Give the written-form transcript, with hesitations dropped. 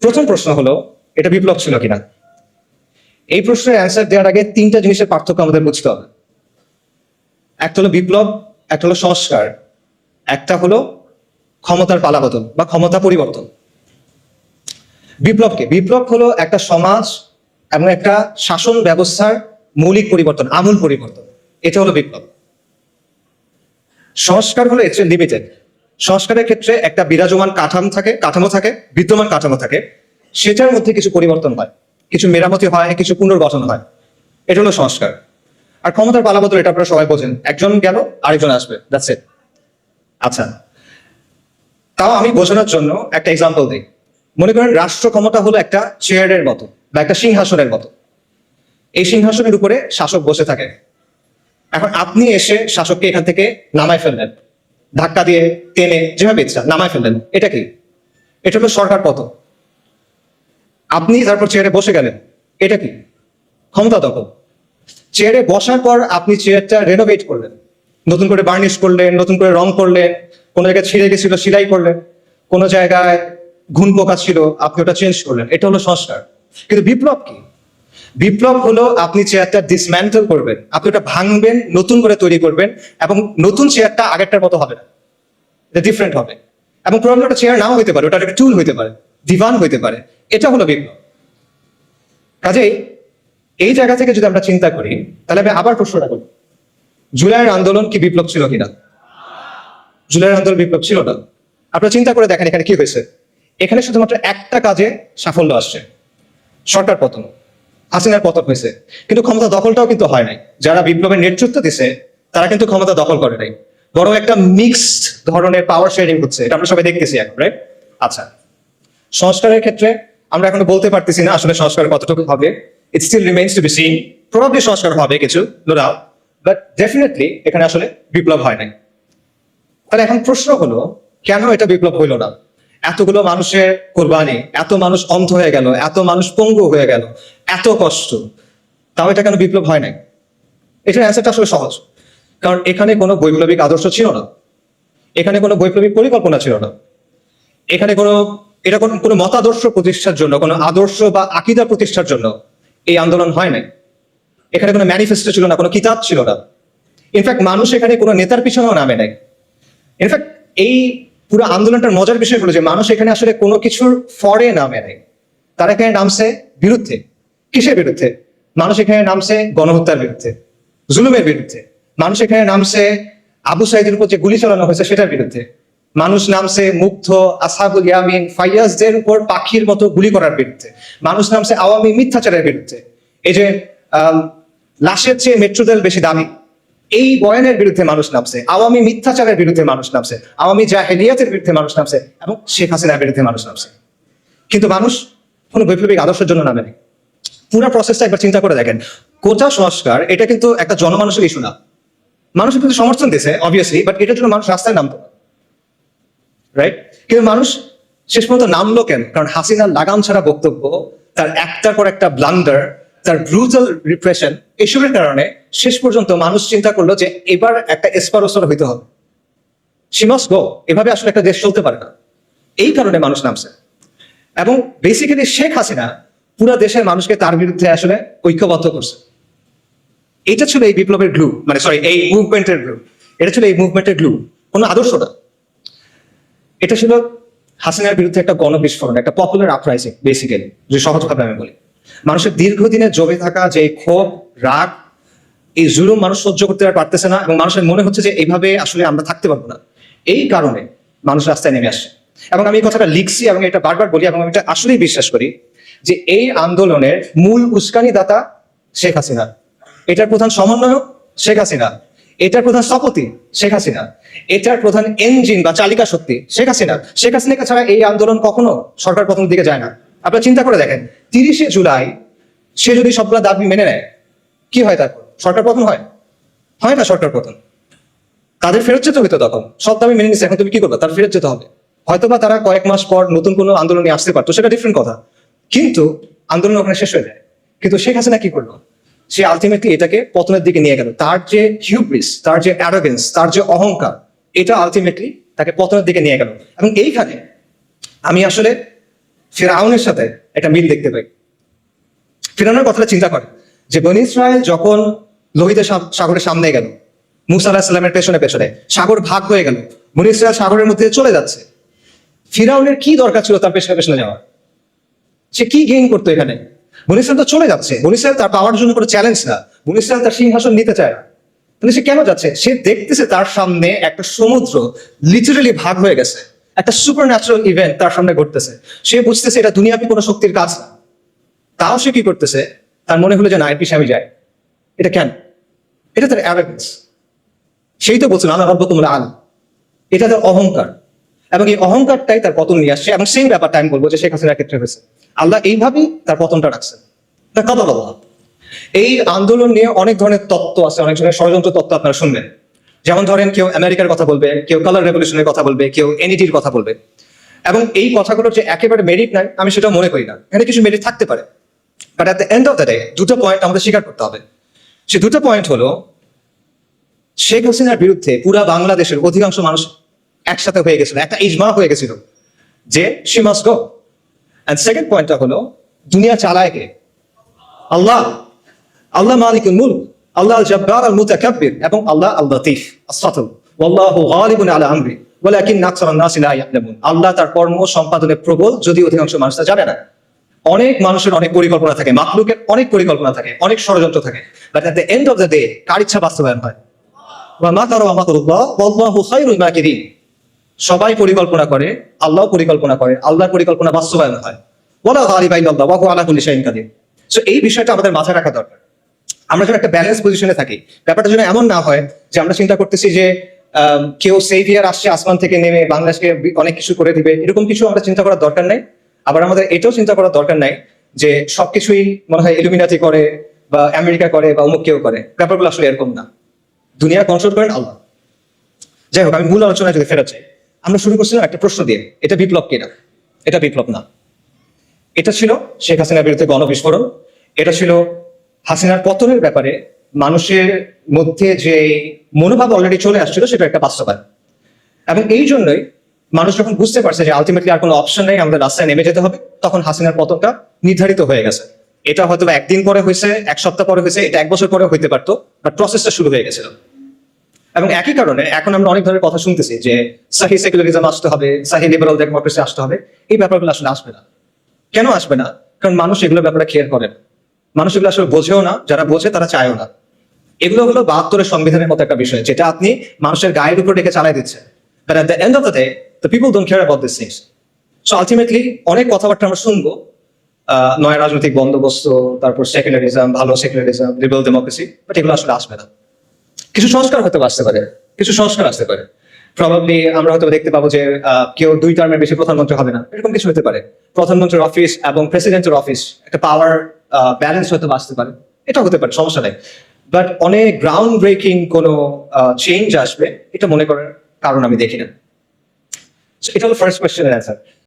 প্রথম প্রশ্ন হলো, এটা বিপ্লব ছিল কিনা? এই প্রশ্নের অ্যান্সার দেওয়ার আগে তিনটা জিনিসের পার্থক্য আমাদের বুঝতে হবে। একটা হলো বিপ্লব, একটা হলো সংস্কার, একটা হলো ক্ষমতার পালাবদল বা ক্ষমতা পরিবর্তন। বিপ্লব হলো একটা সমাজ এবং একটা শাসন ব্যবস্থার মৌলিক পরিবর্তন, আমূল পরিবর্তন। এটা হলো বিপ্লব। সংস্কার হলো এর লিমিটেড। সংস্কারের ক্ষেত্রে একটা বিরাজমান কাঠামো থাকে, বিদ্যমান কাঠামো থাকে, সেটার মধ্যে কিছু পরিবর্তন হয়, কিছু মেরামতি হয়, কিছু পুনর্গঠন হয়। এটা হলো সংস্কার। আর ক্ষমতার পালাবদল, এটা আপনারা সবাই বোঝেন, একজন গেল আরেকজন আসবে, দ্যাটস ইট। আচ্ছা, তাও আমি বোঝানোর জন্য একটা এক্সাম্পল দিই। মনে করেন রাষ্ট্র ক্ষমতা হলো একটা চেয়ারের মতো বা একটা সিংহাসনের মতো। এই সিংহাসনের উপরে শাসক বসে থাকে। এখন আপনি এসে শাসককে এখান থেকে নামায় ফেললেন, ধাক্কা দিয়ে টেনে যেভাবে ইচ্ছা নামায় ফেললেন। এটা কি? এটা হলো সরকার পতন। আপনি তারপর চেয়ারে বসে গেলেন, এটা কি? ক্ষমতা দখল। চেয়ারে বসার পর আপনি চেয়ারটা রেনোভেট করলেন, নতুন করে বার্নিশ করলেন, নতুন করে রং করলেন, কোনো জায়গায় ছিঁড়ে গেছিল সেলাই করলেন, কোনো জায়গায় ঘুণ পোকা ছিল আপনি ওটা চেঞ্জ করলেন। এটা হলো সংস্কার। কিন্তু বিপ্লব কি? বিপ্লব হলো আপনি চেয়ারটা ডিসম্যান্টল করবেন, আপনি ওটা ভাঙবেন, নতুন করে তৈরি করবেন, এবং নতুন চেয়ারটা আগেরটার মতো হবে না, এটা ডিফারেন্ট হবে। এবং প্রবলেম ওটা চেয়ার নাও হইতে পারে, ওটা একটা টুল হইতে পারে, দিভান হইতে পারে। এটা হলো বিপ্লব। কাজেই এই জায়গা থেকে যদি আমরা চিন্তা করি, তাহলে আমি আবার প্রশ্নটা করি, জুলাইয়ের আন্দোলন কি বিপ্লব ছিল কিনা? জুলাইয়ের আন্দোলন বিপ্লব ছিল না। আপনারা চিন্তা করে দেখেন এখানে কি হয়েছে। এখানে শুধুমাত্র একটা কাজে সাফল্য আসছে, সরকার পতন, হাসিনার পতন হয়েছে। কিন্তু ক্ষমতা দখলটাও কিন্তু হয় নাই। যারা বিপ্লবের নেতৃত্ব দিছে তারা কিন্তু ক্ষমতা দখল করে নাই, বরং একটা মিক্সড ধরনের পাওয়ার শেয়ারিং হচ্ছে। এটা আমরা সবাই দেখতেছি এখন, রাইট? আচ্ছা, সংস্কারের ক্ষেত্রে আমরা এখনো বলতে পারতেছি না আসলে সংস্কার কতটুকু হবে। It still remains to be seen. Probably সংস্কার হবে কিছু, নো ডাউট, বাট ডেফিনেটলি এখানে আসলে বিপ্লব হয় নাই। তাহলে এখন প্রশ্ন হলো, কেন এটা বিপ্লব হইল না? এতগুলো মানুষের কোরবানি, এত মানুষ অন্ধ হয়ে গেল, এত মানুষ পঙ্গু হয়ে গেল, এত কষ্ট, তাও এটা কেন বিপ্লব হয় নাই? এটার অ্যান্সারটা আসলে সহজ। কারণ এখানে কোনো বৈপ্লবিক আদর্শ ছিল না, এখানে কোনো বৈপ্লবিক পরিকল্পনা ছিল না, এখানে কোনো মতাদর্শ প্রতিষ্ঠার জন্য, কোনো আদর্শ বা আকীদা প্রতিষ্ঠার জন্য এই আন্দোলন হয় নাই। এখানে কোনো ম্যানিফেস্টো ছিল না, কোনো কিতাব ছিল না। ইনফ্যাক্ট মানুষ এখানে কোনো নেতার পিছনেও নামে নাই। ইনফ্যাক্ট এই পুরো আন্দোলনটার মজার বিষয় হলো যে মানুষ এখানে আসলে কোনো কিছুর ফরে নামে নাই, তারা এখানে নামছে বিরুদ্ধে। কিসের বিরুদ্ধে? মানুষ এখানে নামছে গণহত্যার বিরুদ্ধে, জুলুমের বিরুদ্ধে। মানুষ এখানে নামছে আবু সাইদের উপর যে গুলি চালানো হয়েছে সেটার বিরুদ্ধে। মানুষ নামছে মুগ্ধ, আসহাবুল ইয়ামিন, ফাইয়াজদের উপর পাখির মতো গুলি করার বিরুদ্ধে। মানুষ নামছে আওয়ামী মিথ্যাচারের বিরুদ্ধে। এই যে লাশের চেয়ে মেট্রো রেল বেশি দামি, এই বয়ানের বিরুদ্ধে মানুষ নামছে, আওয়ামী মিথ্যাচারের বিরুদ্ধে মানুষ নামছে, আওয়ামী জাহেলিয়াতের বিরুদ্ধে মানুষ নামছে, এবং শেখ হাসিনার বিরুদ্ধে মানুষ নামছে। কিন্তু মানুষ কোনো বৈপ্লবিক আদর্শের জন্য নামেনি। পুরো প্রসেসটা একবার চিন্তা করে দেখেন। কোটা সংস্কার এটা কিন্তু একটা জনমানুষের ইস্যু না। মানুষ কিন্তু সমর্থন দিয়েছে অবভিয়াসলি, বাট এটার জন্য মানুষ রাস্তায় নামতো না, রাইট? কিন্তু মানুষ শেষ পর্যন্ত নামলো কেন? কারণ হাসিনার লাগাম ছাড়া বক্তব্য, তার একটার পর একটা ব্লান্ডার, তার ব্রুটাল রিপ্রেশন, এসবের কারণে শেষ পর্যন্ত মানুষ চিন্তা করলো যে এবার একটা এসপারোসর হইতে হবে, শি মাস্ট গো। এভাবে আসলে একটা দেশ চলতে পারে না। এই কারণে মানুষ নামছে। এবং বেসিক্যালি শেখ হাসিনা পুরো দেশের মানুষকে তার বিরুদ্ধে আসলে ঐক্যবদ্ধ করছে। এটা ছিল এই বিপ্লবের গ্লু, মানে সরি, এই মুভমেন্টের গ্লু। এটা ছিল এই মুভমেন্টের গ্লু, কোনো আদর্শ না। এটা ছিল হাসিনার বিরুদ্ধে একটা গণবিস্ফোরণ, একটা পপুলার আপরাইজিং বেসিক্যালি, যে সহজভাবে আমি বলি। মানুষের দীর্ঘদিনে জমে থাকা যে ক্ষোভ, রাগ, এই জুলুম মানুষ সহ্য করতে আর পারতেছে না, এবং মানুষের মনে হচ্ছে যে এইভাবে আসলে আমরা থাকতে পারবো না। এই কারণে মানুষ রাস্তায় নেমে আসছে। এবং আমি এই কথাটা লিখছি এবং এটা বারবার বলি, এবং আমি এটা আসলেই বিশ্বাস করি যে এই আন্দোলনের মূল উস্কানিদাতা শেখ হাসিনা, এটার প্রধান সমন্বয়ক শেখ হাসিনা, এটার প্রধান স্থপতি শেখ হাসিনা, এটার প্রধান ইঞ্জিন বা চালিকা শক্তি শেখ হাসিনা। শেখ হাসিনাকে ছাড়া এই আন্দোলন কখনো সরকার পতনের দিকে যায় না। আপনারা চিন্তা করে দেখেন, 30শে জুলাই সে যদি সবগুলো দাবি মেনে নেয়, কি হয়? তারপর সরকার পতন হয়? হয় না সরকার পতন। তাদের ফেরত যেতে হইতো তখন। সব দাবি মেনে নিচ্ছে, এখন তুমি কি করবে? তার ফেরত যেতে হবে। হয়তোবা তারা কয়েক মাস পর নতুন কোনো আন্দোলনে আসতে পারতো, সেটা ডিফারেন্ট কথা, কিন্তু আন্দোলন ওখানে শেষ হয়ে যায়। কিন্তু শেখ হাসিনা কি করলো? সে আলটিমেটলি এটাকে পতনের দিকে নিয়ে গেল। তার যে হিউব্রিস, তার যে অ্যারোগেন্স, তার যে অহংকার, এটা আলটিমেটলি তাকে পতনের দিকে নিয়ে গেল। এবং এইখানে আমি আসলে ফিরআউনের সাথে একটা মিল দেখতে পাই। ফিরআউনের কথাটা চিন্তা করে যে বনী ইসরায়েল যখন লোহিত সাগরের সামনে গেল, মুসা আলাইহিস সালামের পেছনে পেছনে সাগর ভাগ হয়ে গেল, বনী ইসরায়েল সাগরের মধ্যে চলে যাচ্ছে। ফিরআউনের কি দরকার ছিল তার পেছনে পেছনে যাওয়ার? সে কি গেইন করতো এখানে? বনী ইসরায়েল তো চলে যাচ্ছে, বনী ইসরায়েল তার পাওয়ার জন্য কোনো চ্যালেঞ্জ না, বনী ইসরায়েল তার সিংহাসন নিতে চায় না। তাহলে সে কেন যাচ্ছে? সে দেখতেছে তার সামনে একটা সমুদ্র লিটারালি ভাগ হয়ে গেছে, একটা সুপার ন্যাচারাল ইভেন্ট তার সামনে ঘটতেছে। সে বুঝতেছে এটা দুনিয়াবি কোনো শক্তির কাজ না। তাও সে কি করতেছে? তার মনে হলো যে না, এর পিছনে আমি যাই। এটা কেন? এটা তার অ্যারোগেন্স। সেই তো বলছিল আনা রব্বুকুম আ'লা। এটা তার অহংকার, এবং এই অহংকারটাই তার পতন নিয়ে আসছে। এবং সেই ব্যাপারটা আমি বলবো যে শেখ হাসিনার ক্ষেত্রে হয়েছে। আল্লাহ এইভাবেই তার পতনটা রাখছেন। তার কথা বলা, এই আন্দোলন নিয়ে অনেক ধরনের তত্ত্ব আছে, অনেক ধরনের ষড়যন্ত্র তত্ত্ব আপনারা শুনবেন। যেমন ধরেন, কেউ আমেরিকার কথা বলবে, কেউ কালার রেভলিউশনের কথা বলবে, কেউ এনইডির কথা বলবে। এবং এই কথাগুলোর যে একেবারে মেরিট নাই আমি সেটা মনে করি না। এখানে কিছু মেরিট থাকতে পারে, but at the end of the day দুটো পয়েন্ট আমাদের স্বীকার করতে হবে। সে দুটো পয়েন্ট হলো, শেখ হাসিনার বিরুদ্ধে পুরা বাংলাদেশের অধিকাংশ মানুষ একসাথে হয়ে গেছিল, একটা ইজমা হয়ে গেছিল যে she must go. And second পয়েন্টটা হলো, দুনিয়া চালায় কে? আল্লাহ। আল্লাহ মালিকুল মুলক, আল্লাহ আল জব্বার আল মুতাকাব্বির, এবং আল্লাহ আল লতীফ আস-সাতুর। ওয়াল্লাহু গালিবুন আলা আমরি ওয়ালাকিন্না আকসারান নাসি লা ইয়ালামুন। আল্লাহ তার কর্ম সম্পাদনে প্রবল, যদি অধিকাংশ মানুষ তা জানে না। অনেক মানুষের অনেক পরিকল্পনা থাকে, মাখলুকের অনেক পরিকল্পনা থাকে, অনেক ষড়যন্ত্র থাকে, but at the end of the day কার ইচ্ছা বাস্তবায়ন হয়? ওয়া মাকারু ওয়া মাকারুল্লাহ ওয়াল্লাহু খায়রুল মাকিরিন। সবাই পরিকল্পনা করে, আল্লাহ পরিকল্পনা করে, আল্লাহর পরিকল্পনা বাস্তবায়ন হয়। ওয়ালা গালিবা ইল্লাল্লাহ ওয়া হুয়া আলা কুল্লি শাইইন কাদির। সো এই বিষয়টা আমাদের মাথায় রাখা দরকার। আমরা যেন একটা ব্যালেন্স পজিশনে থাকি। ব্যাপারটা যেন এমন না হয় যে আমরা চিন্তা করতেছি যে কেউ সেভিয়ার আসছে আসমান থেকে নেমে বাংলাদেশকে অনেক কিছু করে দিবে, এরকম কিছু আমরা চিন্তা করার দরকার নাই। আবার আমাদের এটাও চিন্তা করার দরকার নাই যে সবকিছুই মনে হয় ইলুমিনাতি করে বা আমেরিকা করে বা অমুক কেউ করে। ব্যাপারগুলো আসলে এরকম না। দুনিয়া কন্ট্রোল করেন আল্লাহ। যাই হোক, আমি মূল আলোচনায় যদি ফেরত চাই, আমরা শুরু করছিলাম একটা প্রশ্ন দিয়ে, এটা বিপ্লব কিনা? এটা বিপ্লব না। এটা ছিল শেখ হাসিনার বিরুদ্ধে গণবিস্ফোরণ। এটা ছিল হাসিনার পতনের ব্যাপারে মানুষের মধ্যে যে মনোভাব অলরেডি চলে আসছিল, সেটা একটা বাস্তবায়ন। এবং এই জন্যই মানুষ যখন বুঝতে পারছে যে আলটিমেটলি আর কোনো অপশন নেই, আমাদের রাস্তায় নেমে যেতে হবে, তখন হাসিনার পতনটা নির্ধারিত হয়ে গেছে। এটা হয়তো একদিন পরে হয়েছে, এক সপ্তাহ পরে হয়েছে, এটা এক বছর পরে হইতে পারতো, বাট প্রসেসটা শুরু হয়ে গেছিল। এবং একই কারণে এখন আমরা অনেক ধরনের কথা শুনতেছি যে সাহি সেকুলারিজম আসতে হবে, সাহি লিবারাল ডেমোক্রেসি আসতে হবে। এই ব্যাপারগুলো আসলে আসবে না। কেন আসবে না? কারণ মানুষ এগুলো ব্যাপারে কেয়ার করে না, মানুষ এগুলো আসলে বোঝেও না, যারা বোঝে তারা চায়ও না। এগুলো হলো ৭২-এর সংবিধানের মতো একটা বিষয়, যেটা আপনি মানুষের গায়ের উপর রেখে চালাই দিচ্ছেন। But at the end of the day, the people don't care about these things. So ultimately, অনেক কথাবার্তা আমরা শুনবো, নয়া রাজনৈতিক বন্দোবস্ত, তারপর সেকুলারিজম, ভালো সেকুলারিজম, লিবারাল ডেমোক্রেসি, বাট এগুলো আসলে আসবে না। কিছু সংস্কার হয়তো আসতে পারে, কিছু সংস্কার আসতে পারে। প্রবাবলি আমরা হয়তো দেখতে পাবো যে কেউ 2 টার্মের বেশি প্রধানমন্ত্রী হবে না, এরকম কিছু হতে পারে। প্রধানমন্ত্রীর অফিস এবং প্রেসিডেন্টের অফিস একটা পাওয়ার ব্যালেন্স হয়তো আসতে পারে, এটা হতে পারে, সমস্যা নেই। বাট অনেক গ্রাউন্ড ব্রেকিং কোনো চেঞ্জ আসবে এটা মনে করার কারণ আমি দেখি না। এটা হলো ফার্স্ট কোয়েশ্চেনের অ্যান্সার।